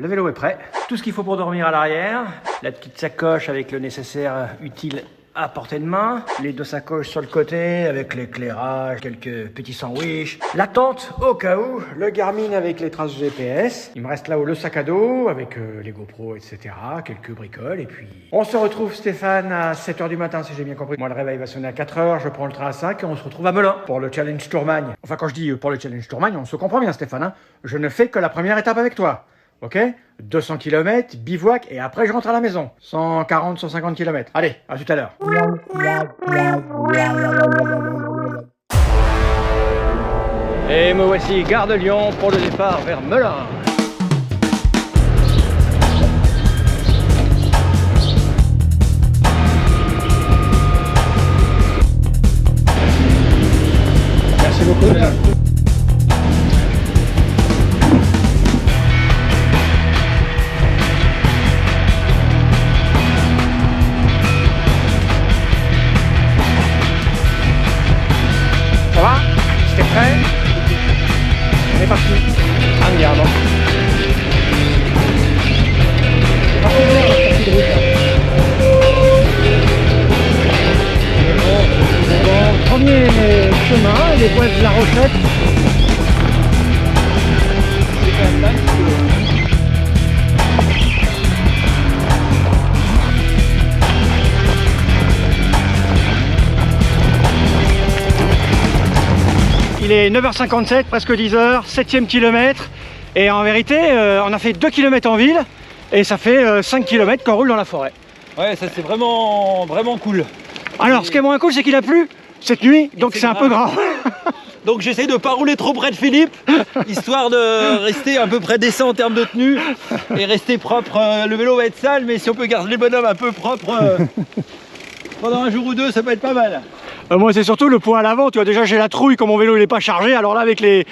Le vélo est prêt, tout ce qu'il faut pour dormir à l'arrière, la petite sacoche avec le nécessaire utile à portée de main, les deux sacoches sur le côté avec l'éclairage, quelques petits sandwichs, la tente au cas où, le Garmin avec les traces GPS, il me reste là-haut le sac à dos avec les GoPro, etc., quelques bricoles, et puis on se retrouve Stéphane à 7h du matin si j'ai bien compris. Moi le réveil va sonner à 4h, je prends le train à 5 et on se retrouve à Melun pour le Challenge Tourmagne. Enfin quand je dis pour le Challenge Tourmagne, on se comprend bien Stéphane, hein. Je ne fais que la première étape avec toi. Ok, 200 km, bivouac, et après je rentre à la maison. 140, 150 km. Allez, à tout à l'heure. Et me voici, gare de Lyon, pour le départ vers Melun. Merci beaucoup. Ça va? C'était prêt? On est parti. Andiamo. Premier chemin, les bois de la Rochette. Il est 9h57, presque 10h, 7e kilomètre. Et en vérité, on a fait 2 km en ville et ça fait 5 km qu'on roule dans la forêt. Ouais, ça c'est vraiment cool. Alors, ce qui est moins cool, c'est qu'il a plu cette nuit, donc c'est un peu grave. Donc j'essaie de ne pas rouler trop près de Philippe, histoire de rester à peu près décent en termes de tenue et rester propre. Le vélo va être sale, mais si on peut garder les bonhommes un peu propres pendant un jour ou deux, ça peut être pas mal. Moi c'est surtout le poids à l'avant, tu vois, déjà j'ai la trouille quand mon vélo il est pas chargé, alors là avec les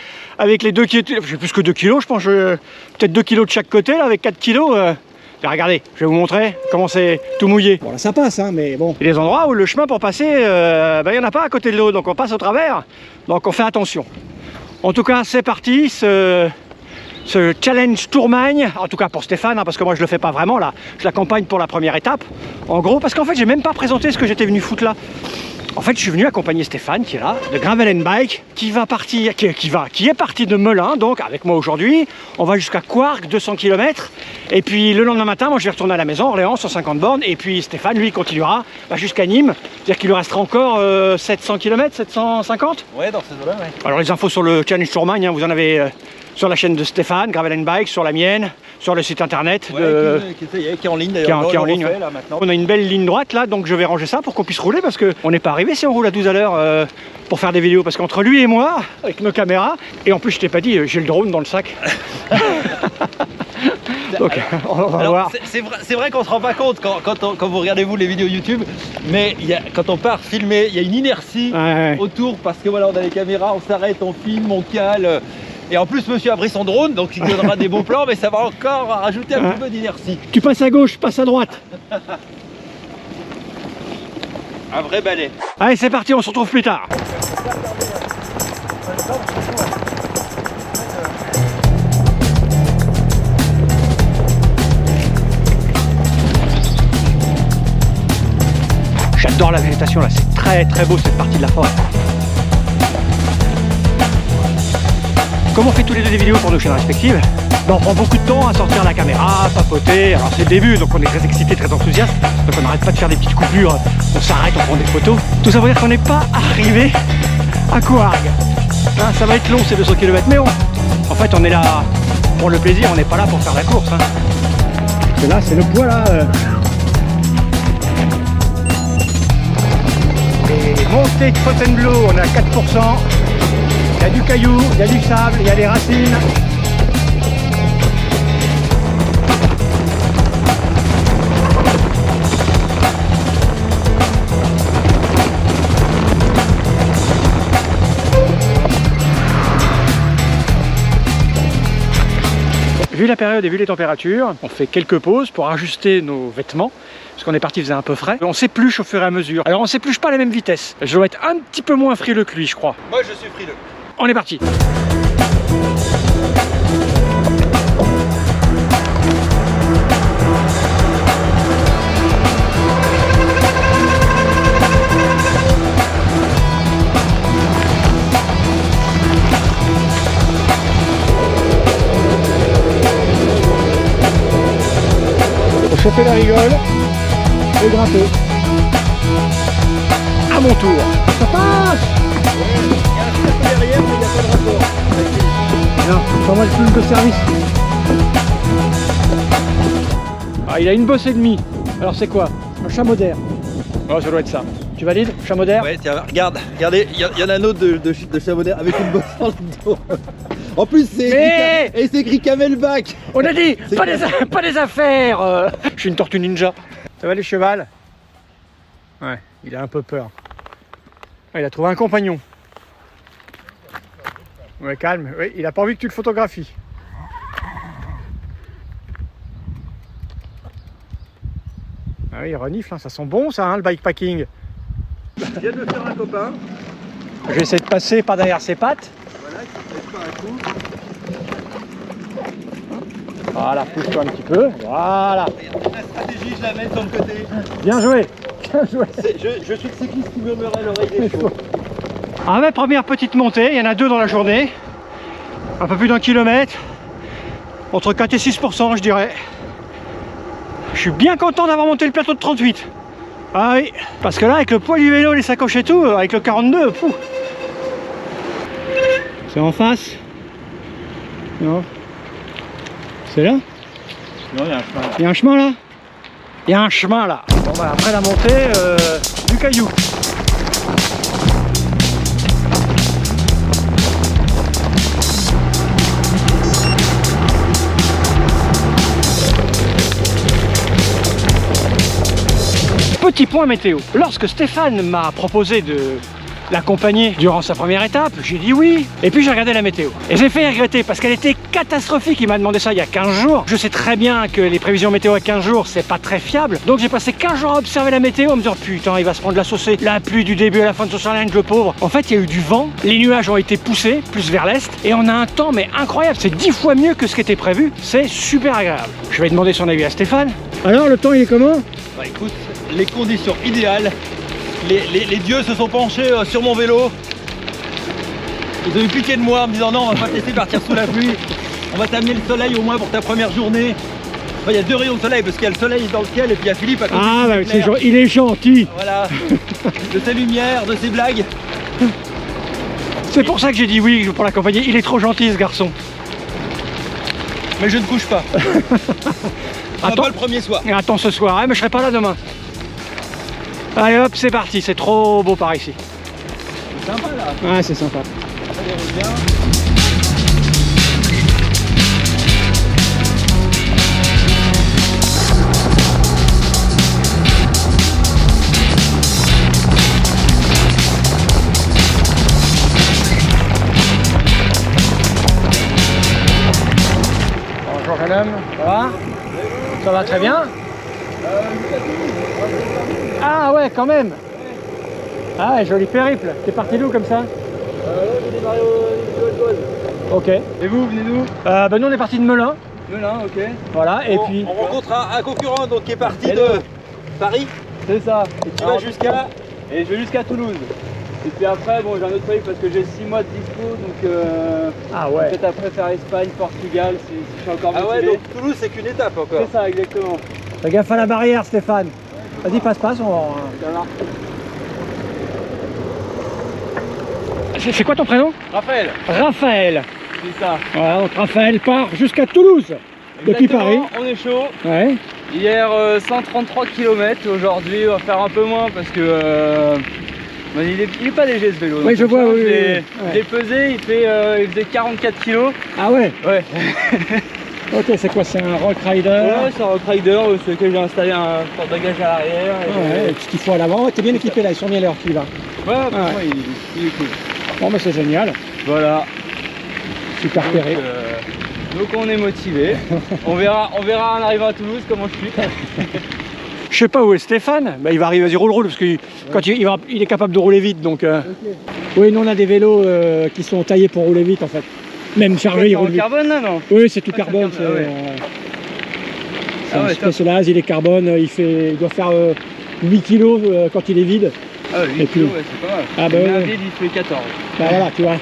2 kg, j'ai plus que 2 kg je pense, peut-être 2 kg de chaque côté là avec 4 kg. Regardez, je vais vous montrer comment c'est tout mouillé. Bon là ça passe hein, mais bon. Il y a des endroits où le chemin pour passer, il n'y en a pas à côté de l'eau, donc on passe au travers, donc on fait attention. En tout cas c'est parti, ce challenge Tourmagne, en tout cas pour Stéphane, hein, parce que moi je le fais pas vraiment là, je l'accompagne pour la première étape, en gros, parce qu'en fait j'ai même pas présenté ce que j'étais venu foutre là. En fait, je suis venu accompagner Stéphane, qui est là, de Gravel & Bike, qui est parti de Melun, donc avec moi aujourd'hui. On va jusqu'à Couargues, 200 km. Et puis le lendemain matin, moi je vais retourner à la maison, Orléans, 150 bornes. Et puis Stéphane, lui, continuera jusqu'à Nîmes. C'est-à-dire qu'il lui restera encore 700 km, 750. Ouais, dans ces eaux-là, ouais. Alors les infos sur le Challenge Tourmagne, hein, vous en avez sur la chaîne de Stéphane, Gravel & Bike, sur la mienne, sur le site internet. Ouais, qui est en ligne d'ailleurs. Qui est en ligne. Ouais. Là, maintenant. On a une belle ligne droite là, donc je vais ranger ça pour qu'on puisse rouler parce qu'on n'est pas arrivé si on roule à 12 à l'heure pour faire des vidéos. Parce qu'entre lui et moi, avec nos caméras, et en plus je t'ai pas dit, j'ai le drone dans le sac. Donc on va voir. C'est vrai qu'on se rend pas compte quand vous regardez vous les vidéos YouTube, mais quand on part filmer, il y a une inertie autour parce que voilà, on a les caméras, on s'arrête, on filme, on cale. Et en plus, monsieur a pris son drone, donc il donnera des beaux plans, mais ça va encore rajouter un petit peu d'inertie. Tu passes à gauche, passe à droite. Un vrai balai. Allez, c'est parti, on se retrouve plus tard. J'adore la végétation là, c'est très beau cette partie de la forêt. Comme on fait tous les deux des vidéos pour nos chaînes respectives, on prend beaucoup de temps à sortir la caméra, papoter. Alors c'est le début, donc on est très excité, très enthousiaste. Donc on n'arrête pas de faire des petites coupures, on s'arrête, on prend des photos. Tout ça veut dire qu'on n'est pas arrivé à Couargues. Hein, ça va être long ces 200 km, mais en fait on est là pour le plaisir, on n'est pas là pour faire la course. Hein. Parce que là c'est le poids là. Et montée de Fontainebleau, on est à 4%. Il y a du caillou, il y a du sable, il y a des racines. Vu la période et vu les températures, on fait quelques pauses pour ajuster nos vêtements. Parce qu'on est parti, il faisait un peu frais. On s'épluche au fur et à mesure. Alors on s'épluche pas à la même vitesse. Je dois être un petit peu moins frileux que lui, je crois. Moi je suis frileux. On est parti. choper la rigole et grimper. À mon tour. Ça passe. Il y a un step derrière, mais il n'y a pas de rapport. Non, c'est pas moi le film de service. Ah, il a une bosse et demie. Alors c'est quoi? Un chameau d'air. Oh, ça doit être ça. Tu valides? Chameau d'air? Ouais, tiens, regardez, il y en a un autre de chameau d'air avec une bosse dans le dos. En plus, c'est écrit Camelback. On a dit, pas des affaires. Je suis une tortue ninja. Ça va les chevals? Ouais, il a un peu peur. Ah, il a trouvé un compagnon. Ouais, calme. Oui, il a pas envie que tu le photographies. Ah oui, il renifle, hein. Ça sent bon ça, hein, le bikepacking. Je viens de me faire un copain. Je vais essayer de passer par derrière ses pattes. Voilà, qui ne pèse pas un coup. Voilà, pousse-toi un petit peu. Voilà. La stratégie, je la mets sur le côté. Bien joué. Bien joué. Je suis le cycliste qui murmurait à l'oreille des chevaux. Ah ouais, première petite montée, il y en a 2 dans la journée. Un peu plus d'1 kilomètre. Entre 4 et 6%, je dirais. Je suis bien content d'avoir monté le plateau de 38. Ah oui, parce que là, avec le poids du vélo, les sacoches et tout, avec le 42, fou. C'est en face? Non. C'est là? Non, il y a un chemin là. Il y a un chemin là? Il y a un chemin là. Bon bah après la montée, du caillou. Petit point météo. Lorsque Stéphane m'a proposé de l'accompagner durant sa première étape, j'ai dit oui. Et puis j'ai regardé la météo. Et j'ai fait regretter parce qu'elle était catastrophique. Il m'a demandé ça il y a 15 jours. Je sais très bien que les prévisions météo à 15 jours, c'est pas très fiable. Donc j'ai passé 15 jours à observer la météo en me disant putain, il va se prendre la saucée. La pluie du début à la fin de son challenge, le pauvre. En fait, il y a eu du vent. Les nuages ont été poussés plus vers l'est. Et on a un temps mais incroyable. C'est 10 fois mieux que ce qui était prévu. C'est super agréable. Je vais demander son avis à Stéphane. Alors, le temps, il est comment? Bah écoute, les conditions idéales. Les dieux se sont penchés sur mon vélo. Ils ont eu pitié de moi en me disant non, on va pas te laisser partir sous la pluie. On va t'amener le soleil au moins pour ta première journée. Enfin, il y a 2 rayons de soleil parce qu'il y a le soleil dans le ciel et puis il y a Philippe à côté. Ah bah il est gentil. Voilà, de ses lumières, de ses blagues. C'est pour ça que j'ai dit oui pour l'accompagner. Il est trop gentil ce garçon. Mais je ne couche pas. Attends, pas le premier soir. Attends ce soir, mais je serai pas là demain. Allez hop, c'est parti, c'est trop beau par ici. C'est sympa là. Ouais, c'est sympa. Allez, reviens. Bonjour jeune homme, ça va? Ça va très bien? Ah ouais, quand même. Ah ouais, joli périple. T'es parti d'où comme ça? J'ai démarré au Gold. Ok. Et vous, venez d'où? Bah nous on est parti de Melun. Melun, ok. Voilà, et puis... On rencontre un concurrent donc, qui est parti de Paris. C'est ça. Et tu vas jusqu'à... Et je vais jusqu'à Toulouse. Et puis après, bon, j'ai un autre pays parce que j'ai 6 mois de dispo, donc Ah ouais. peut-être après faire Espagne, Portugal, si je suis encore motivé. Ah ouais, donc Toulouse c'est qu'une étape encore. C'est ça, exactement. Fais gaffe à la barrière Stéphane. Vas-y, passe, on va... Ça marche. C'est quoi ton prénom? Raphaël, Raphaël. c'est ça. Voilà, donc Raphaël part jusqu'à Toulouse. Depuis Paris. Exactement, on est chaud. Ouais. Hier 133 km, aujourd'hui on va faire un peu moins parce que bah, il est pas léger ce vélo. Oui, donc je vois, oui. Je l'ai pesé, il faisait 44 kg. Ah ouais. Ouais. Ok, c'est quoi? C'est un Rock Rider? Ouais, c'est un Rock Rider sur lequel j'ai installé un porte-bagages à l'arrière. Ouais, et tout ce qu'il faut à l'avant. T'es bien équipé là, ils sont bien leurs filles là. Ouais, franchement, il est cool. Bon, mais c'est génial. Voilà. Super péré. Donc on est motivé. on verra en arrivant à Toulouse comment je suis. Je sais pas où est Stéphane. Bah, il va arriver, vas-y, roule, parce que quand il est capable de rouler vite. Donc, oui, nous on a des vélos qui sont taillés pour rouler vite en fait. Même chargé, il roule vite. Carbone là, non? Oui, c'est tout carbone. C'est carbone, C'est Ah ouais, un Specialized, il est carbone, il doit faire 8 kg quand il est vide. Ah ouais, 8 Et puis- kg, ouais, c'est pas mal. Ah bah Mais un ouais. vide, il fait 14. Bah voilà, tu vois.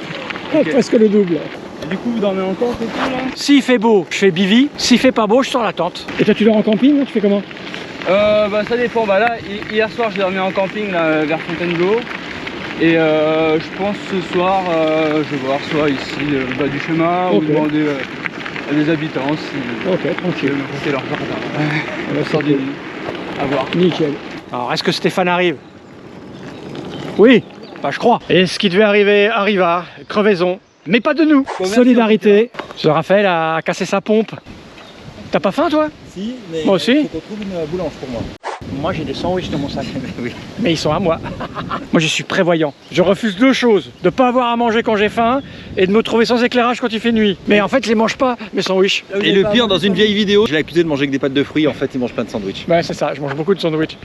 Ok. Presque le double. Et du coup, vous dormez encore, c'est tout là? S'il fait beau, je fais bivy. S'il fait pas beau, je sors la tente. Et toi, tu dors en camping, non? Tu fais comment? Ça dépend. Bah là, hier soir, j'ai dormi en camping là, vers Fontainebleau. Et je pense ce soir, je vais voir soit ici, le bas du chemin, ou demander à des habitants si tranquille. c'est leur jardin. On va sortir à voir. Nickel. Alors, est-ce que Stéphane arrive? Oui, bah je crois. Et ce qui devait arriver arriva, crevaison. Mais pas de nous. Solidarité. Ce Raphaël a cassé sa pompe. T'as pas faim toi? Si, mais moi aussi. il faut qu'on trouve une boulange pour moi. Moi j'ai des sandwichs dans mon sac. Oui. Mais ils sont à moi. Moi je suis prévoyant. Je refuse deux choses. De pas avoir à manger quand j'ai faim et de me trouver sans éclairage quand il fait nuit. Mais en fait je les mange pas, mes sandwichs. Et le pire, dans une vieille vidéo, je l'ai accusé de manger que des pâtes de fruits. En fait, il mange plein de sandwichs. Ouais c'est ça, je mange beaucoup de sandwichs.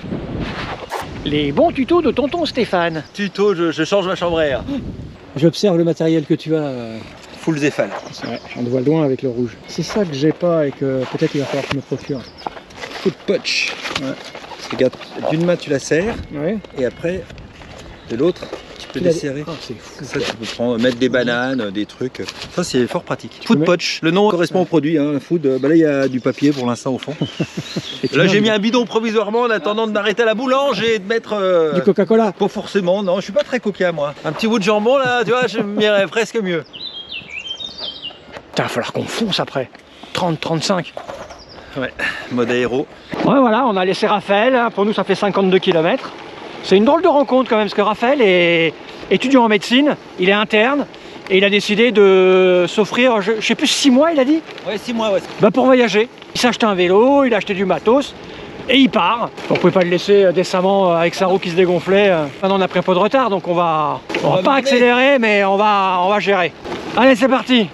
Les bons tutos de tonton Stéphane. Tuto, je change ma chambre à air. J'observe le matériel que tu as. Full Zéphal. C'est vrai, on te voit loin avec le rouge. C'est ça que j'ai pas et que peut-être il va falloir que je me procure. Coup de punch. Ouais. Regarde, d'une main tu la serres, et après de l'autre tu peux desserrer. Oh, c'est fou. Ça tu peux prendre, mettre des bananes, des trucs. Ça c'est fort pratique. Food Potch, le nom correspond au produit. Hein, food. Bah là il y a du papier pour l'instant au fond. Là j'ai mis un bidon provisoirement en attendant d'arrêter à la boulange et de mettre du Coca-Cola. Pas forcément, non, je suis pas très coca moi. Un petit bout de jambon là, tu vois, je m'irais presque mieux. Putain, il va falloir qu'on fonce après. 30-35. Ouais, mode aéro. Ouais, voilà, on a laissé Raphaël. Pour nous, ça fait 52 km. C'est une drôle de rencontre quand même, parce que Raphaël est étudiant en médecine, il est interne, et il a décidé de s'offrir, je sais plus, 6 mois, il a dit? Ouais, 6 mois, ouais. Bah, pour voyager. Il s'est acheté un vélo, il a acheté du matos, et il part. On pouvait pas le laisser décemment avec sa roue qui se dégonflait. Maintenant, on a pris un peu de retard, donc on va pas accélérer, mais on va gérer. Allez, c'est parti!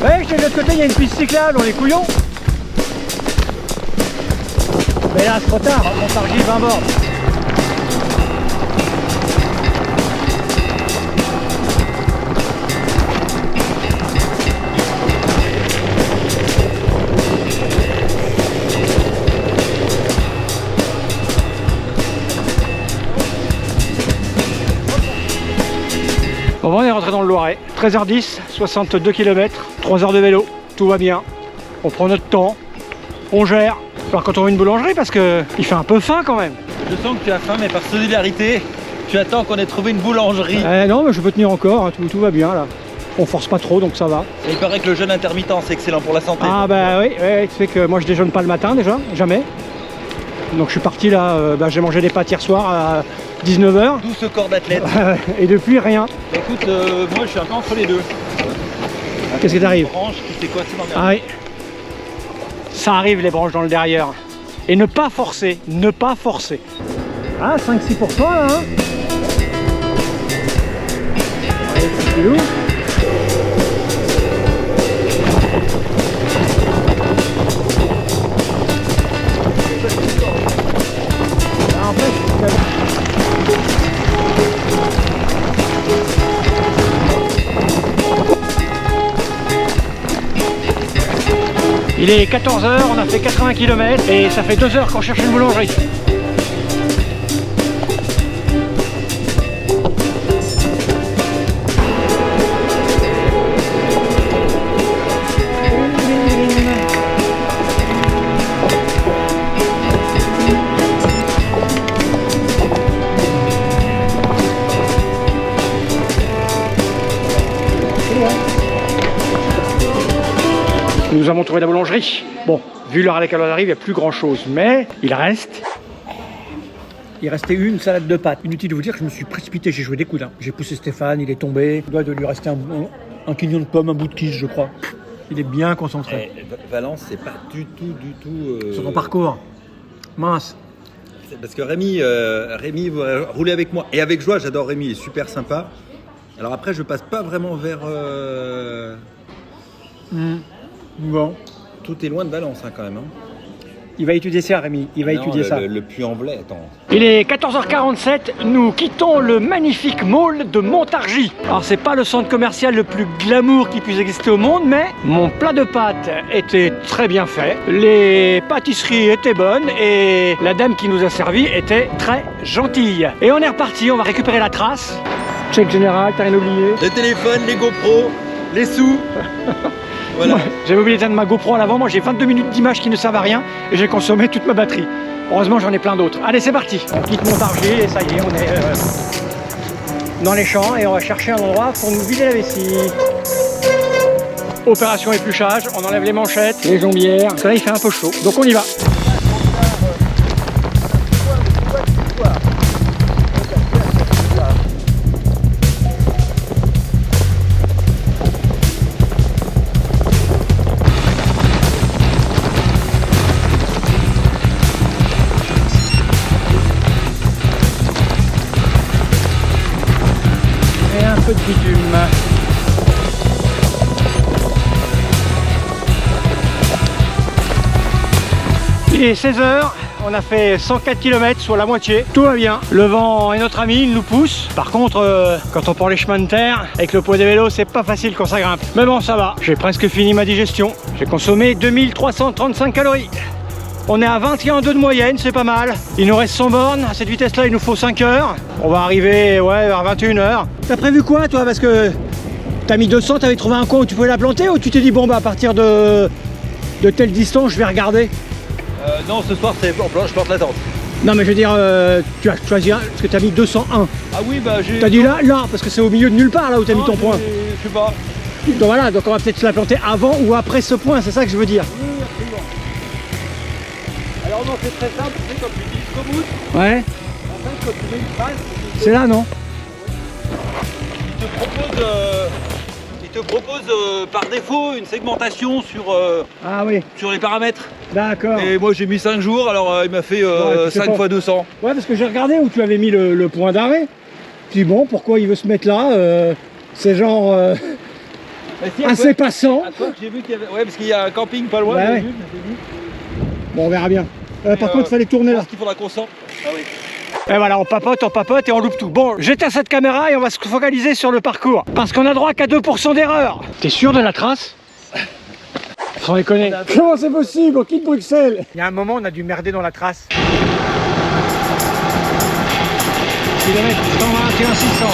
Ouais, de l'autre côté, il y a une piste cyclable, on est couillons. Mais là, c'est trop tard, on Montargis 20 bornes. Bon, on est rentré dans le Loiret, 13h10, 62 km, 3 heures de vélo, tout va bien. On prend notre temps, on gère. Alors quand on voit une boulangerie, parce qu'il fait un peu faim quand même. Je sens que tu as faim, mais par solidarité, tu attends qu'on ait trouvé une boulangerie. Non, mais je peux tenir encore, hein, tout va bien là. On force pas trop, donc ça va. Et il paraît que le jeûne intermittent, c'est excellent pour la santé. Ah bah oui, ouais, c'est que moi je déjeune pas le matin déjà, jamais. Donc je suis parti là, j'ai mangé des pâtes hier soir à 19h. D'où ce corps d'athlète. Et depuis rien. Écoute, moi je suis un peu entre les deux. Qu'est-ce qui t'arrive? Branche qui s'est coincée dans le Ah oui. Ça arrive les branches dans le derrière. Et ne pas forcer, ne pas forcer. Ah, 5-6% là, hein. Allez, c'est lourd. Ah, en fait, il est 14h, on a fait 80 km et ça fait 2 heures qu'on cherche une boulangerie. Nous avons trouvé la boulangerie. Bon, vu l'heure à laquelle on arrive, il n'y a plus grand chose, mais il reste. Il restait une salade de pâtes. Inutile de vous dire que je me suis précipité, j'ai joué des coudes. J'ai poussé Stéphane, il est tombé. Il doit de lui rester un quignon de pomme, un bout de quiche, je crois. Il est bien concentré. Valence, c'est pas du tout. Sur ton parcours. Mince. Parce que Rémi va rouler avec moi. Et avec joie, j'adore Rémi, il est super sympa. Alors après, je passe pas vraiment vers. Bon. Tout est loin de Valence quand même. Il va étudier ça, Rémi. Il va étudier ça. Le Puy-en-Velay, attends. Il est 14h47. Nous quittons le magnifique mall de Montargis. Alors, c'est pas le centre commercial le plus glamour qui puisse exister au monde, mais mon plat de pâtes était très bien fait. Les pâtisseries étaient bonnes et la dame qui nous a servi était très gentille. Et on est reparti. On va récupérer la trace. Check général, t'as rien oublié? Le téléphone, les GoPro, les sous. Voilà. Ouais, j'avais oublié d'éteindre ma GoPro à l'avant, moi j'ai 22 minutes d'image qui ne servent à rien et j'ai consommé toute ma batterie. Heureusement j'en ai plein d'autres. Allez c'est parti, on quitte Montargis et ça y est, on est dans les champs et on va chercher un endroit pour nous vider la vessie. Opération épluchage, on enlève les manchettes, les jombières, parce que là il fait un peu chaud, donc on y va. De bitume. Il est 16h, on a fait 104 km, soit la moitié. Tout va bien. Le vent est notre ami, il nous pousse. Par contre, quand on prend les chemins de terre, avec le poids des vélos, c'est pas facile quand ça grimpe. Mais bon, ça va. J'ai presque fini ma digestion. J'ai consommé 2335 calories. On est à 21,2 de moyenne, c'est pas mal. Il nous reste 100 bornes, à cette vitesse-là, il nous faut 5 heures. On va arriver vers 21h. T'as prévu quoi, toi? Parce que t'as mis 200, t'avais trouvé un coin où tu pouvais la planter, ou tu t'es dit, bon, bah, à partir de telle distance, je vais regarder? Non, ce soir, je plante la tente. Non, mais je veux dire, tu as choisi un, parce que t'as mis 201. Ah oui, bah j'ai... T'as dit là, parce que c'est au milieu de nulle part, là où t'as mis ton point. Je sais pas. Donc voilà, donc on va peut-être se la planter avant ou après ce point, c'est ça que je veux dire. Oui, absolument. Alors non, c'est très simple, c'est comme tu utilises Komoot. Ouais. En fait, quand tu mets une phrase, c'est là, non? Il te propose par défaut une segmentation sur, ah, oui. sur les paramètres. D'accord. Et moi j'ai mis 5 jours, alors il m'a fait 5 fois 200. Ouais, parce que j'ai regardé où tu avais mis le point d'arrêt. Je dis bon, pourquoi il veut se mettre là? C'est genre assez passant. À toi que j'ai vu qu'il y avait... Ouais, parce qu'il y a un camping pas loin. Ouais. Bon, on verra bien. Par contre, il fallait tourner là. Parce qu'il faudra qu'on sorte. Ah oui. Et voilà, on papote et on loupe tout. Bon, j'éteins cette caméra et on va se focaliser sur le parcours. Parce qu'on a droit qu'à 2% d'erreur. T'es sûr de la trace? Sans déconner. Comment c'est possible? On quitte Bruxelles. Il y a un moment, on a dû merder dans la trace. Kilomètre 121 600.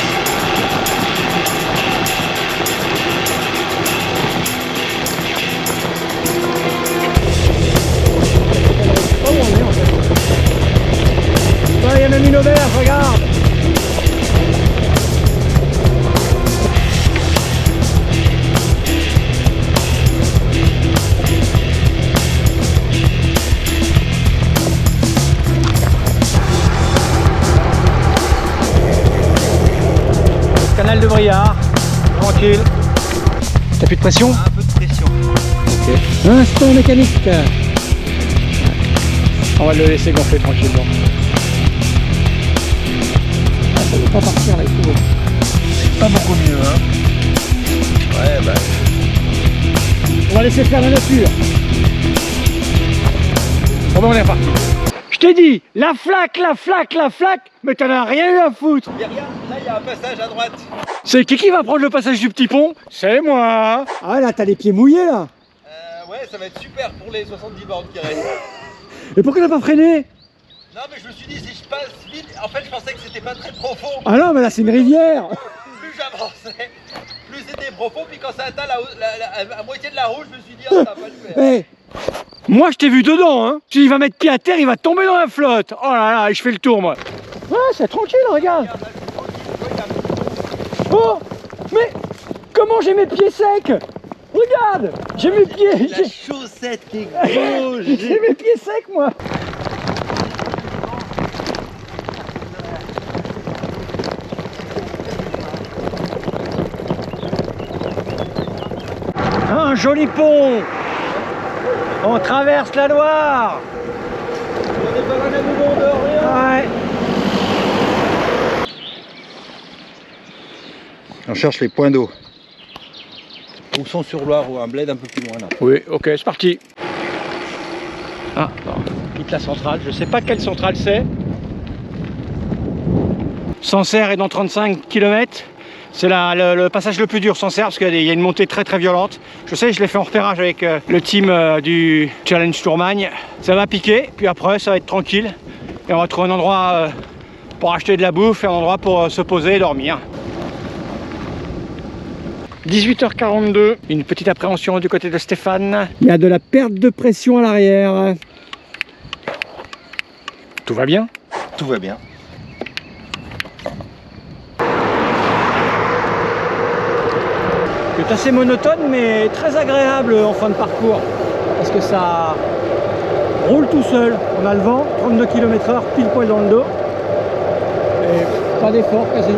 Il y a même une auberge, regarde. Canal de Briard, tranquille. T'as plus de pression? Un peu de pression. Ok. Instant mécanique. On va le laisser gonfler tranquillement. Ça ne veut pas partir là, il faut. C'est pas beaucoup mieux, hein. Ouais, bah. On va laisser faire la nature. Bon ben on est reparti. Je t'ai dit, la flaque, mais t'en as rien eu à foutre. Il y a rien, là il y a un passage à droite. C'est qui va prendre le passage du petit pont? C'est moi. Ah là, t'as les pieds mouillés là. Ouais, ça va être super pour les 70 bornes qui restent. Et pourquoi t'as pas freiné? Non mais je me suis dit si je passe vite, en fait je pensais que c'était pas très profond. Ah non mais là c'est une rivière. Plus j'avançais, plus c'était profond, puis quand ça atteint la moitié de la route, je me suis dit oh, ça va pas le faire. Hey, moi je t'ai vu dedans hein. Si il va mettre pied à terre, il va tomber dans la flotte. Oh là là, je fais le tour moi. Ouais, c'est tranquille, regarde. Oh, mais comment j'ai mes pieds secs? Regarde, j'ai mes pieds. La chaussette qui est grosse. J'ai mes pieds secs moi. Un joli pont. On traverse la Loire. On est pas loin de la Maison d'Orléans. Ouais. On cherche les points d'eau. Ou sont sur Loire ou un bled un peu plus loin là. Oui, ok, c'est parti. Ah, non, on quitte la centrale. Je sais pas quelle centrale c'est. Sancerre est dans 35 km. C'est le passage le plus dur, Sancerre, parce qu'il y a une montée très violente. Je sais, je l'ai fait en repérage avec le team du Challenge Tourmagne. Ça va piquer, puis après ça va être tranquille. Et on va trouver un endroit pour acheter de la bouffe et un endroit pour se poser et dormir. 18h42, une petite appréhension du côté de Stéphane. Il y a de la perte de pression à l'arrière. Tout va bien? Tout va bien. C'est assez monotone mais très agréable en fin de parcours. Parce que ça roule tout seul. On a le vent, 32 km/h pile poil dans le dos. Et pas d'effort quasi.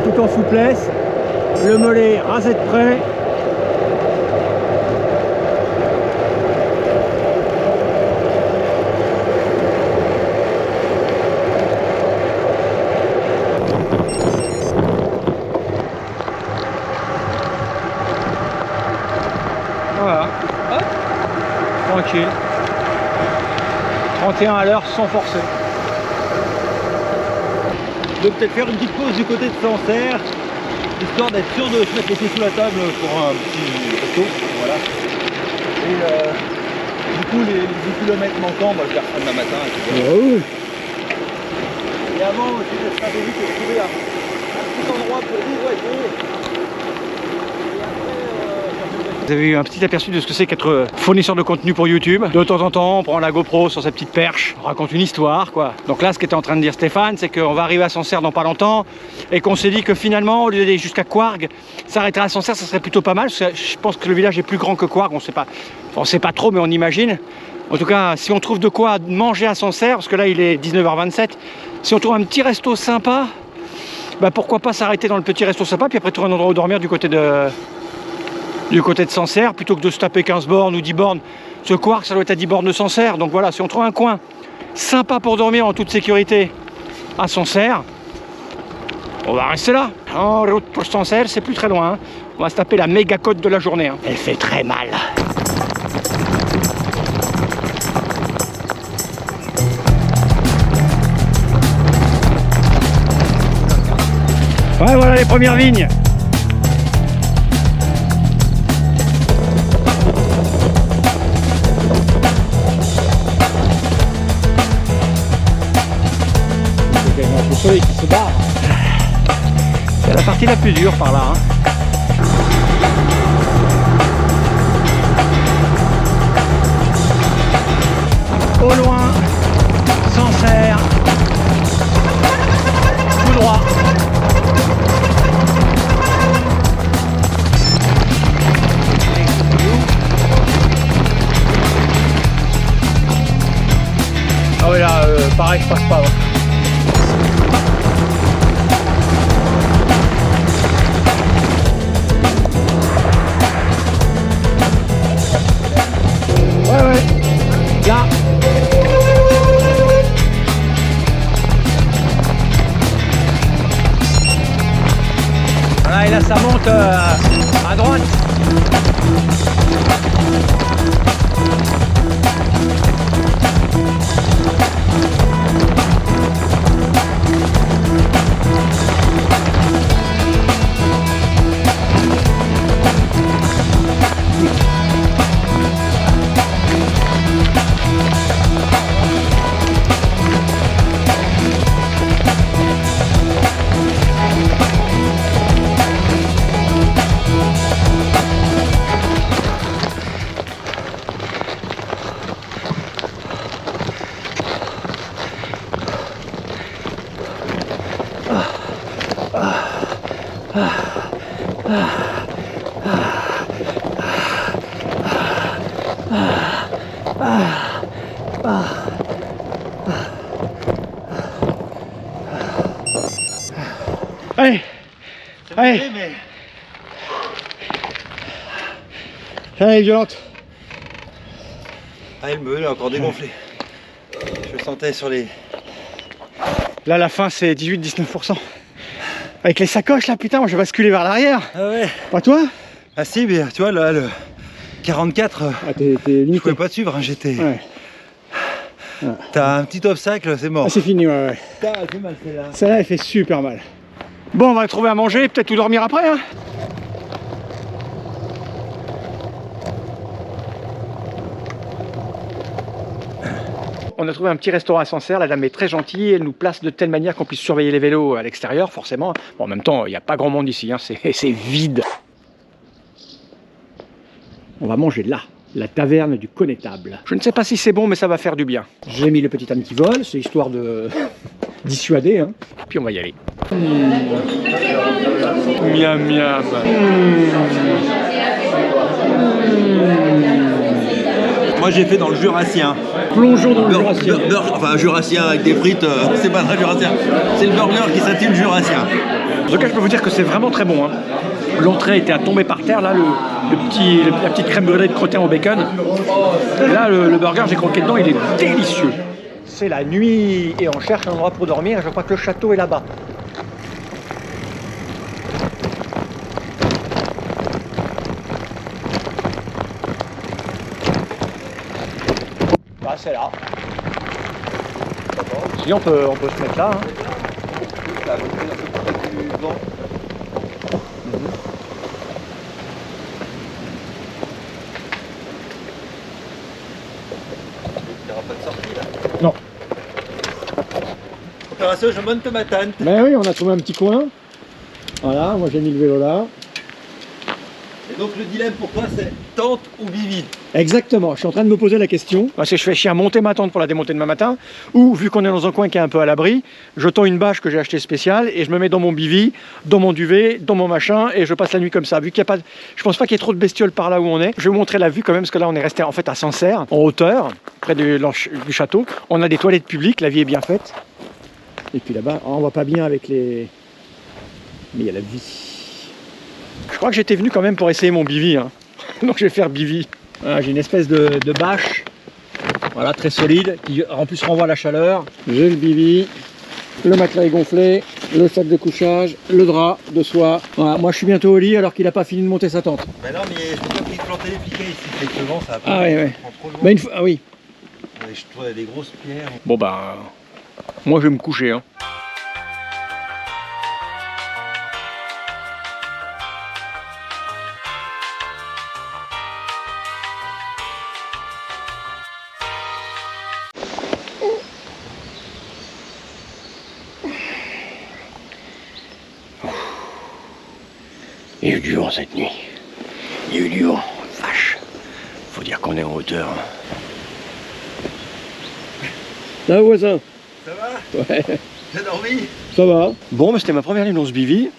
Tout en souplesse. Le mollet rasé de près. Voilà. Hop. Tranquille. 31 à l'heure sans forcer. Je vais peut-être faire une petite pause du côté de Sancerre, histoire d'être sûr de se mettre les pieds sous la table pour un petit resto. Voilà. Et du coup, les 10 km manquants, je vais reprendre demain matin. Oui. Et avant, aussi, la stratégie, c'est de trouver un petit endroit pour ouvrir. Vous avez eu un petit aperçu de ce que c'est qu'être fournisseur de contenu pour YouTube. De temps en temps, on prend la GoPro sur sa petite perche, on raconte une histoire, quoi. Donc là, ce qu'était en train de dire Stéphane, c'est qu'on va arriver à Sancerre dans pas longtemps et qu'on s'est dit que finalement, au lieu d'aller jusqu'à Coargues, s'arrêter à Sancerre, ça serait plutôt pas mal. Parce que je pense que le village est plus grand que Coargues, on sait pas trop, mais on imagine. En tout cas, si on trouve de quoi manger à Sancerre, parce que là, il est 19h27, si on trouve un petit resto sympa, bah pourquoi pas s'arrêter dans le petit resto sympa, puis après trouver un endroit où dormir du côté de Sancerre, plutôt que de se taper 15 bornes ou 10 bornes. Ce Coargues, ça doit être à 10 bornes de Sancerre. Donc voilà, si on trouve un coin sympa pour dormir en toute sécurité à Sancerre, on va rester là. En route pour Sancerre, c'est plus très loin. Hein. On va se taper la méga côte de la journée. Hein. Elle fait très mal. Ouais, voilà les premières vignes. Le soleil qui se barre. C'est la partie la plus dure par là. Hein. Au loin, Sancerre, tout droit. Ah oui là, pareil, je passe pas. Ouais. Là. Voilà, et là ça monte à droite. Allez, allez. Elle est violente. Ah, le meule est encore dégonflé. Je le sentais sur les... Là, la fin, c'est 18-19%. Avec les sacoches, là, putain, moi, je vais basculer vers l'arrière. Ah ouais. Pas toi? Ah si, mais tu vois, là, le 44, je pouvais pas te suivre, hein, j'étais... Ouais. T'as un petit obstacle, c'est mort. Ah, c'est fini, ouais, ouais. Putain, elle fait mal, celle-là. Celle-là, elle fait super mal. Bon, on va trouver à manger, peut-être tout dormir après, hein. On a trouvé un petit restaurant à Sancerre, la dame est très gentille, elle nous place de telle manière qu'on puisse surveiller les vélos à l'extérieur, forcément. Bon, en même temps, il n'y a pas grand monde ici, hein. C'est vide. On va manger là, la taverne du Connétable. Je ne sais pas si c'est bon, mais ça va faire du bien. J'ai mis le petit âne qui vole, c'est histoire de dissuader. Hein. Puis on va y aller. Miam miam. Moi j'ai fait dans le Jurassien. Plongeons dans le Jurassien. Enfin Jurassien avec des frites, c'est pas très Jurassien. C'est le burger qui s'intitule Jurassien. En tout cas, je peux vous dire que c'est vraiment très bon. Hein. L'entrée était à tomber par terre, là, la petite crème brûlée de crottin au bacon. Et là, le burger, j'ai croqué dedans, il est délicieux. C'est la nuit et on cherche un endroit pour dormir. Je crois que le château est là-bas. Bah, c'est là. Si on peut se mettre là. Hein. Pas de sortie là. Non. Opération je monte ma tente. Mais oui, on a trouvé un petit coin. Voilà, moi j'ai mis le vélo là. Et donc le dilemme pour toi c'est tente ou bivy? Exactement, je suis en train de me poser la question. Parce que je fais chier à monter ma tente pour la démonter demain matin. Ou vu qu'on est dans un coin qui est un peu à l'abri, je tends une bâche que j'ai achetée spéciale et je me mets dans mon bivy, dans mon duvet, dans mon machin et je passe la nuit comme ça. Vu qu'il y a pas, je pense pas qu'il y ait trop de bestioles par là où on est. Je vais vous montrer la vue quand même parce que là on est resté en fait à Sancerre, en hauteur, près du château. On a des toilettes publiques, la vie est bien faite. Et puis là-bas, on voit pas bien avec les... Mais il y a la vie. Je crois que j'étais venu quand même pour essayer mon bivy. Hein. Donc je vais faire bivy. Voilà, j'ai une espèce de bâche, voilà, très solide, qui en plus renvoie la chaleur. J'ai le bivy, le matelas est gonflé, le sac de couchage, le drap de soie. Voilà, moi je suis bientôt au lit alors qu'il n'a pas fini de monter sa tente. Mais non, mais je peux pas planter les piquets ici, avec le vent ça va pas. Ah oui, oui. Trop loin. Bah, une fois, ah oui. Je trouve des grosses pierres. Bon bah, moi je vais me coucher. Hein. Il y a eu du vent cette nuit. Il y a eu du vent. Vache. Faut dire qu'on est en hauteur. Ça va, voisin? Ça va? Ouais. T'as dormi? Ça va. Bon, mais c'était ma première nuit dans ce bivy.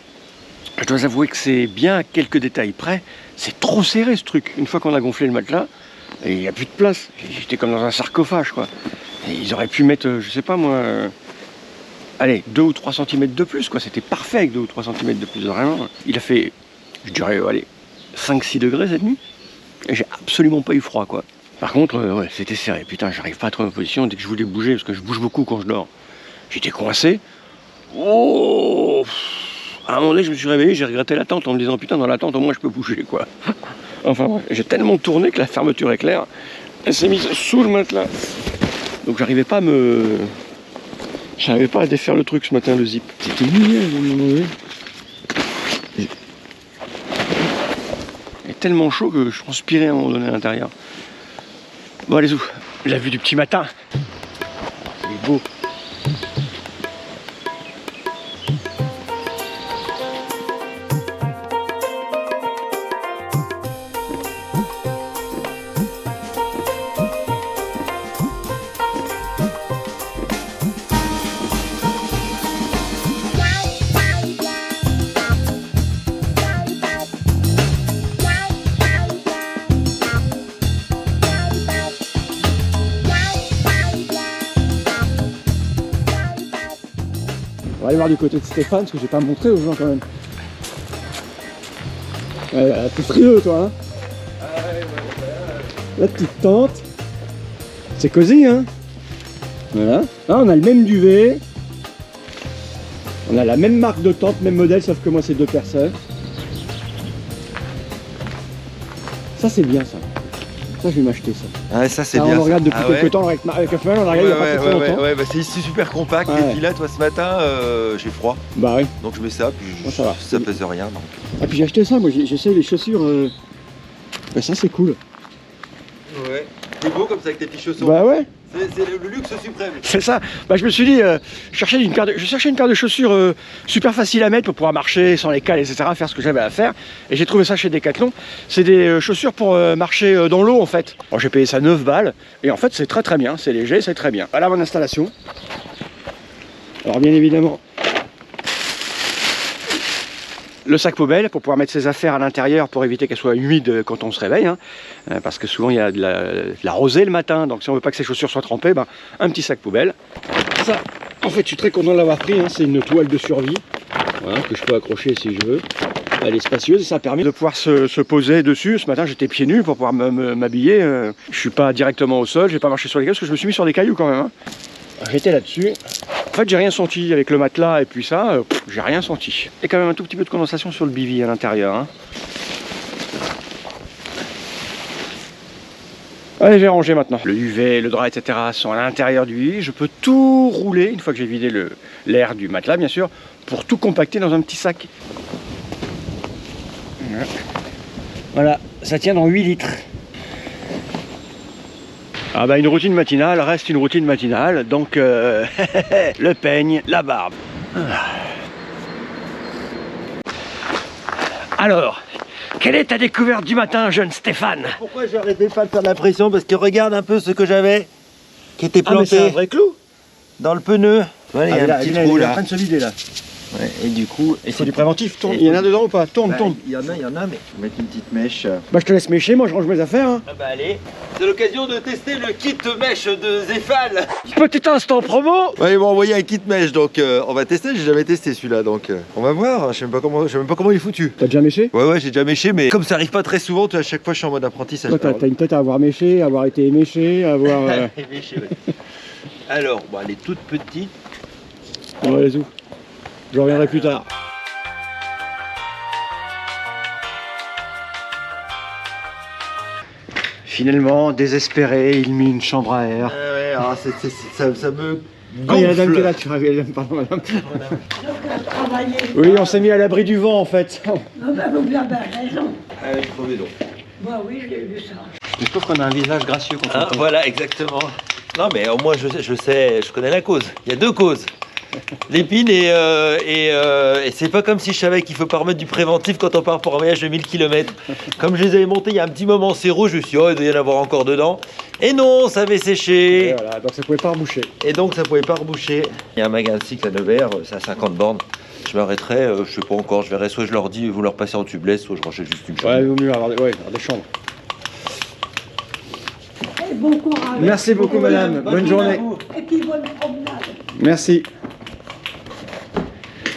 Je dois avouer que c'est bien à quelques détails près. C'est trop serré ce truc. Une fois qu'on a gonflé le matelas, il n'y a plus de place. J'étais comme dans un sarcophage, quoi. Et ils auraient pu mettre, je sais pas moi... allez, 2 ou 3 cm de plus, quoi. C'était parfait avec 2 ou 3 cm de plus, vraiment. Il a fait, je dirais, allez, 5-6 degrés cette nuit. Et j'ai absolument pas eu froid, quoi. Par contre, ouais, c'était serré. Putain, j'arrive pas à trouver ma position dès que je voulais bouger, parce que je bouge beaucoup quand je dors. J'étais coincé. Oh! À un moment donné, je me suis réveillé, j'ai regretté la tente en me disant, putain, dans la tente, au moins, je peux bouger, quoi. Enfin, ouais, j'ai tellement tourné que la fermeture éclair, elle s'est mise sous le matelas. Donc, j'arrivais pas à me... J'arrivais pas à défaire le truc ce matin, le zip. C'était mouillé à un moment donné. Il est tellement chaud que je transpirais à un moment donné à l'intérieur. Bon, allez, où la vue du petit matin. Il est beau. On va aller voir du côté de Stéphane, parce que j'ai pas montré aux gens quand même. Ouais, t'es frieux toi, hein. La petite tente. C'est cosy, hein. Voilà. Là, on a le même duvet. On a la même marque de tente, même modèle, sauf que moi, c'est 2 personnes. Ça, c'est bien, ça. Ça, je vais m'acheter ça. Ah ouais, ça c'est bien. bien. On le regarde depuis quelques temps avec la femelle, on l'a regardé il y a pas très longtemps. Ouais, bah c'est super compact. Ouais. Et puis là, toi, ce matin, j'ai froid. Bah oui. Donc je mets ça, puis Bon, ça va. ça pèse rien. Donc. Ah, puis j'ai acheté ça, moi, j'essaie les chaussures. Bah, ça, c'est cool. Ouais. C'est beau comme ça avec tes petits chaussons. Bah ouais. C'est le luxe suprême. C'est ça. Bah, je me suis dit, je cherchais une paire de chaussures super facile à mettre pour pouvoir marcher sans les cales, etc., faire ce que j'avais à faire. Et j'ai trouvé ça chez Decathlon. C'est des chaussures pour marcher dans l'eau en fait. Bon, j'ai payé ça 9 balles. Et en fait, c'est très bien. C'est léger, c'est très bien. Voilà mon installation. Alors bien évidemment, le sac poubelle pour pouvoir mettre ses affaires à l'intérieur pour éviter qu'elles soient humides quand on se réveille, hein, parce que souvent il y a de la rosée le matin, donc si on veut pas que ses chaussures soient trempées, ben, un petit sac poubelle. Ça, en fait, je suis très content de l'avoir pris, hein, c'est une toile de survie, voilà, que je peux accrocher si je veux. Elle est spacieuse et ça permet de pouvoir se poser dessus. Ce matin j'étais pieds nus pour pouvoir m'habiller, je suis pas directement au sol, j'ai pas marché sur les cailloux parce que je me suis mis sur des cailloux quand même. Hein. J'étais là-dessus. En fait, j'ai rien senti avec le matelas et puis ça, j'ai rien senti. Il y a quand même un tout petit peu de condensation sur le bivy à l'intérieur. Hein. Allez, j'ai rangé maintenant. Le duvet, le drap, etc. sont à l'intérieur du bivy. Je peux tout rouler, une fois que j'ai vidé l'air du matelas, bien sûr, pour tout compacter dans un petit sac. Voilà, ça tient dans 8 litres. Ah bah une routine matinale reste une routine matinale, donc le peigne, la barbe. Alors, quelle est ta découverte du matin, jeune Stéphane? Pourquoi j'arrêtais pas de faire de la pression? Parce que regarde un peu ce que j'avais qui était planté. Ah mais c'est un vrai clou dans le pneu. Voilà, il y a un petit trou il est en là. train de se vider là. Ouais, et du coup, Et c'est du préventif, tourne. Il y en a dedans ou pas? Tourne, bah, tourne. Il y en a, mais je vais mettre une petite mèche. Bah je te laisse mécher, moi je range mes affaires. Hein. Ah bah allez. C'est l'occasion de tester le kit mèche de Zéphal. Petit instant promo. Ouais, ils m'ont envoyé un kit mèche, donc on va tester. J'ai jamais testé celui-là, donc on va voir. Je sais même pas comment il est foutu. T'as déjà méché? Ouais, j'ai déjà méché, mais comme ça arrive pas très souvent, à chaque fois je suis en mode apprentissage. Toi t'as une tête à avoir méché, à avoir été éméché, à avoir... Méché, ouais. Alors, bon, elle est toute petite. On va les où? Je reviendrai plus tard. Finalement, désespéré, il mit une chambre à air. Ouais, alors ça me gonfle. Ah, il y a la dame qui est là, tu vois, pardon madame. Oui, on s'est mis à l'abri du vent en fait. Oh bah vous avez raison. Allez, crevez donc. Bah oui, j'ai vu ça. Je trouve qu'on a un visage gracieux quand on Voilà, exactement. Non, mais au moins je connais la cause. Il y a deux causes. L'épine et c'est pas comme si je savais qu'il faut pas remettre du préventif quand on part pour un voyage de 1000 km. Comme je les avais montés il y a un petit moment, c'est rouge, je me suis dit, oh, il doit y en avoir encore dedans. Et non, ça avait séché. Et voilà, donc ça pouvait pas reboucher. Et donc ça pouvait pas reboucher. Il y a un magasin de cycle à Nevers, c'est à 50 bornes. Je m'arrêterai, je sais pas encore, je verrai, soit je leur dis, vous leur passez en tubeless, soit je rachète juste une chambre. Ouais, il vaut mieux avoir des chambres. Et bon courage. Merci beaucoup madame, bonne journée. Et puis bonne promenade. Merci.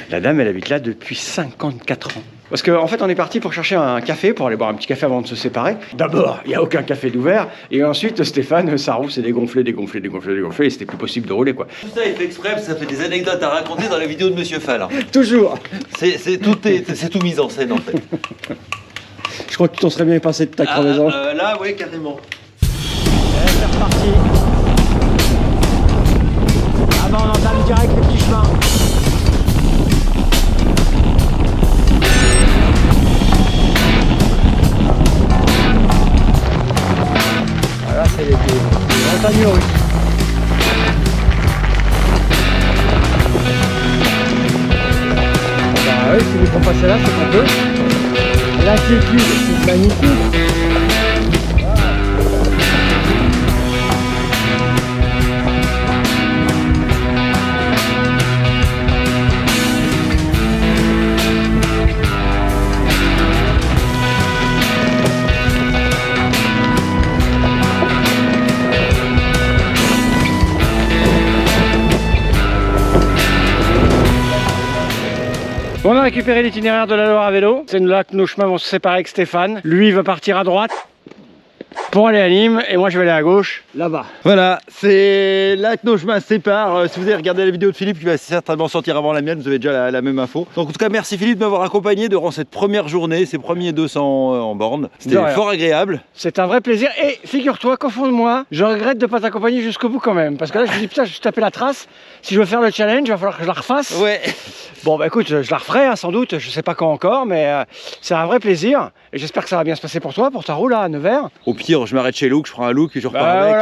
La dame, elle habite là depuis 54 ans. Parce qu'en fait, on est parti pour chercher un café, pour aller boire un petit café avant de se séparer. D'abord, il n'y a aucun café d'ouvert. Et ensuite, Stéphane, sa roue s'est dégonflée. Et c'était plus possible de rouler, quoi. Tout ça est fait exprès, ça fait des anecdotes à raconter dans les vidéos de Monsieur Fall. Hein. Toujours. C'est tout mis en scène, en fait. Je crois que tu t'en serais bien passé de ta crevaison. Là, oui, carrément. C'est reparti. Ah bah, on entame direct les petits chemins. Là, c'est les montagnes russes. Bah oui, si vous pouvez passer là, c'est qu'on peut. L'inquiétude, c'est magnifique. On a récupéré l'itinéraire de la Loire à vélo. C'est là que nos chemins vont se séparer avec Stéphane. Lui, il va partir à droite pour aller à Nîmes et moi je vais aller à gauche, là-bas. Voilà, c'est là que nos chemins se séparent. Si vous avez regardé la vidéo de Philippe, qui va certainement sortir avant la mienne, vous avez déjà la même info. Donc en tout cas, merci Philippe de m'avoir accompagné durant cette première journée, ces premiers 200 en borne. C'était fort agréable. C'est un vrai plaisir et figure-toi qu'au fond de moi, je regrette de ne pas t'accompagner jusqu'au bout quand même. Parce que là, je me dis, putain, je vais taper la trace. Si je veux faire le challenge, il va falloir que je la refasse. Ouais. Bon, bah écoute, je la referai hein, sans doute, je sais pas quand encore, mais c'est un vrai plaisir. Et j'espère que ça va bien se passer pour toi, pour ta roue là à Nevers. Au pire, je m'arrête chez Look, je prends un Look et je repars avec.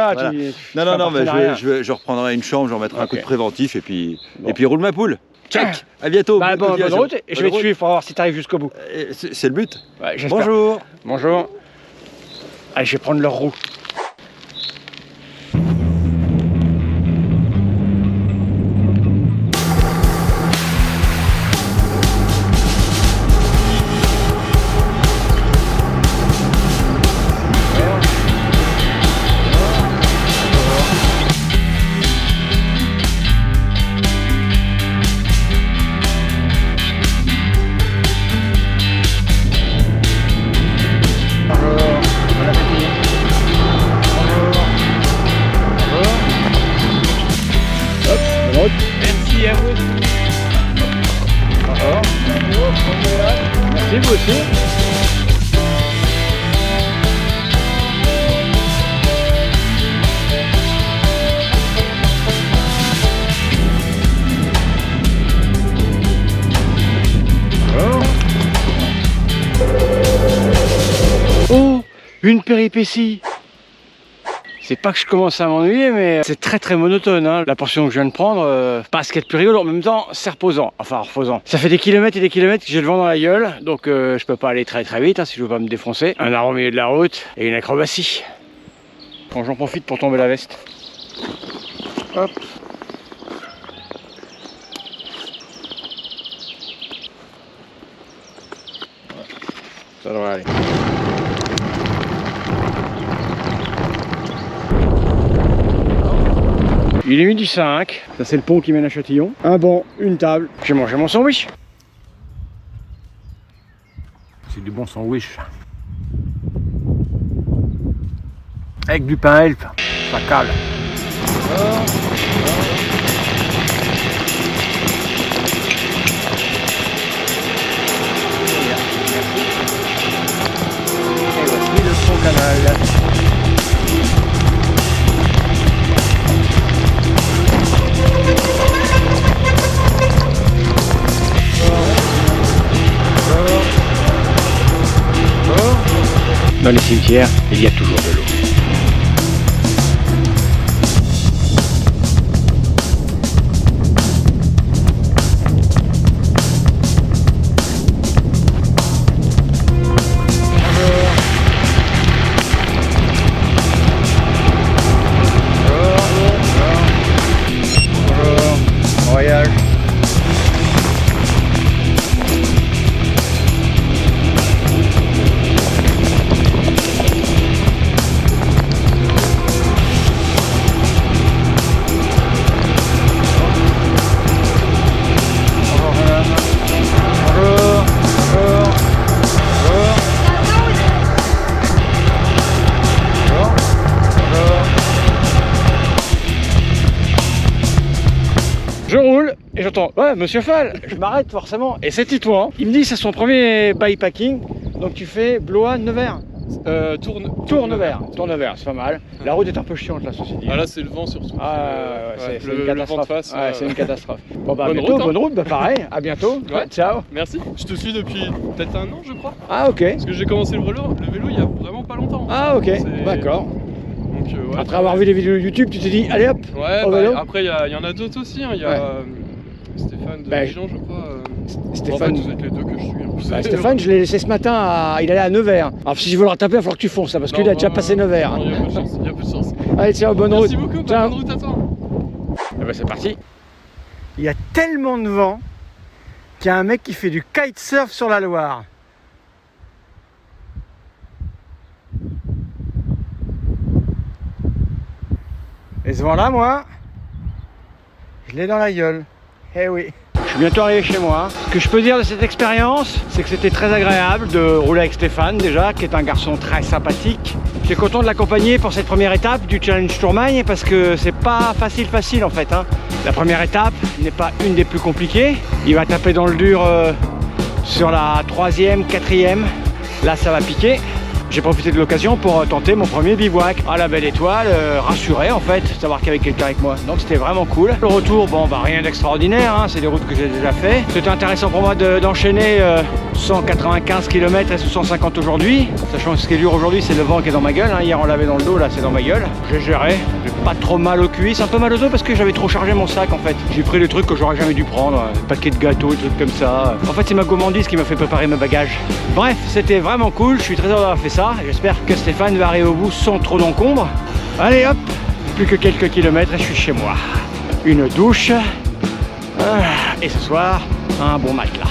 Voilà. Non, mais je reprendrai une chambre, je remettrai un coup de préventif et puis roule ma poule. Tchac, à bientôt. Bonne route, et je vais te suivre pour voir si tu arrives jusqu'au bout. C'est le but. Ouais, bonjour. Bonjour. Allez, je vais prendre leur roue. Merci à vous. Merci vous aussi. Oh, une péripétie. C'est pas que je commence à m'ennuyer, mais c'est très monotone, hein. La portion que je viens de prendre, pas ce qu'il y a de plus rigolo, en même temps c'est reposant, enfin reposant. Ça fait des kilomètres et des kilomètres que j'ai le vent dans la gueule, donc je peux pas aller très vite, hein, si je veux pas me défoncer. Un arbre au milieu de la route et une acrobatie. Quand j'en profite pour tomber la veste. Hop. Ça devrait aller. Il est midi 5, ça c'est le pont qui mène à Châtillon. Un banc, une table, j'ai mangé mon sandwich. C'est du bon sandwich. Avec du pain Elf, ça cale. Et voici le pont canal. Dans les cimetières, il y a toujours de l'eau. Voyage. Je roule et j'entends « Ouais, monsieur Fall !» Je m'arrête forcément. Et c'est Titouan. Il me dit que c'est son premier bikepacking. Donc tu fais Blois-Nevers. Tour-Nevers, c'est pas mal. La route est un peu chiante là, ceci dit. Ah là c'est le vent surtout. C'est une catastrophe. Face, c'est une catastrophe. Bon bah bonne bientôt, route, hein. Bonne route, bah pareil, à bientôt. Ouais. Ciao. Merci. Je te suis depuis peut-être un an je crois. Ah ok. Parce que j'ai commencé le vélo il y a vraiment pas longtemps. Ah ok, d'accord. Donc, ouais, après avoir vu les vidéos YouTube, tu t'es dit allez hop. Ouais, au vélo. Après il y en a d'autres aussi, hein. Il y a Stéphane de Dijon je crois. Stéphane, en fait, vous êtes les deux que je suis. Bah, Stéphane, je l'ai laissé ce matin, il allait à Nevers. Alors si je veux le rattraper, il va falloir que tu fonces, parce qu'il a déjà passé Nevers. Il y a peu de chance, il y a peu de chance. Allez, ciao, bonne route. Merci beaucoup, bonne route à toi. Et bah, c'est parti. Il y a tellement de vent qu'il y a un mec qui fait du kitesurf sur la Loire. Et ce vent-là, moi, je l'ai dans la gueule. Eh oui. Je suis bientôt arrivé chez moi. Ce que je peux dire de cette expérience, c'est que c'était très agréable de rouler avec Stéphane déjà, qui est un garçon très sympathique. Je suis content de l'accompagner pour cette première étape du Challenge Tourmagne parce que c'est pas facile en fait, hein. La première étape n'est pas une des plus compliquées. Il va taper dans le dur sur la 3e, 4e. Là ça va piquer. j'ai profité de l'occasion pour tenter mon premier bivouac. Ah, la belle étoile, rassuré en fait, savoir qu'il y avait quelqu'un avec moi. Donc c'était vraiment cool. Le retour, bon bah rien d'extraordinaire, hein, c'est des routes que j'ai déjà fait. C'était intéressant pour moi d'enchaîner 195 km et 150 aujourd'hui. Sachant que ce qui est dur aujourd'hui, c'est le vent qui est dans ma gueule. Hein. Hier on l'avait dans le dos, là c'est dans ma gueule. J'ai géré, j'ai pas trop mal aux cuisses, un peu mal aux dos parce que j'avais trop chargé mon sac en fait. J'ai pris des trucs que j'aurais jamais dû prendre, un paquet de gâteaux, des trucs comme ça. En fait c'est ma gourmandise qui m'a fait préparer mes bagages. Bref, c'était vraiment cool, je suis très heureux d'avoir fait ça. J'espère que Stéphane va arriver au bout sans trop d'encombre. Allez hop, plus que quelques kilomètres et je suis chez moi. Une douche et ce soir un bon matelas.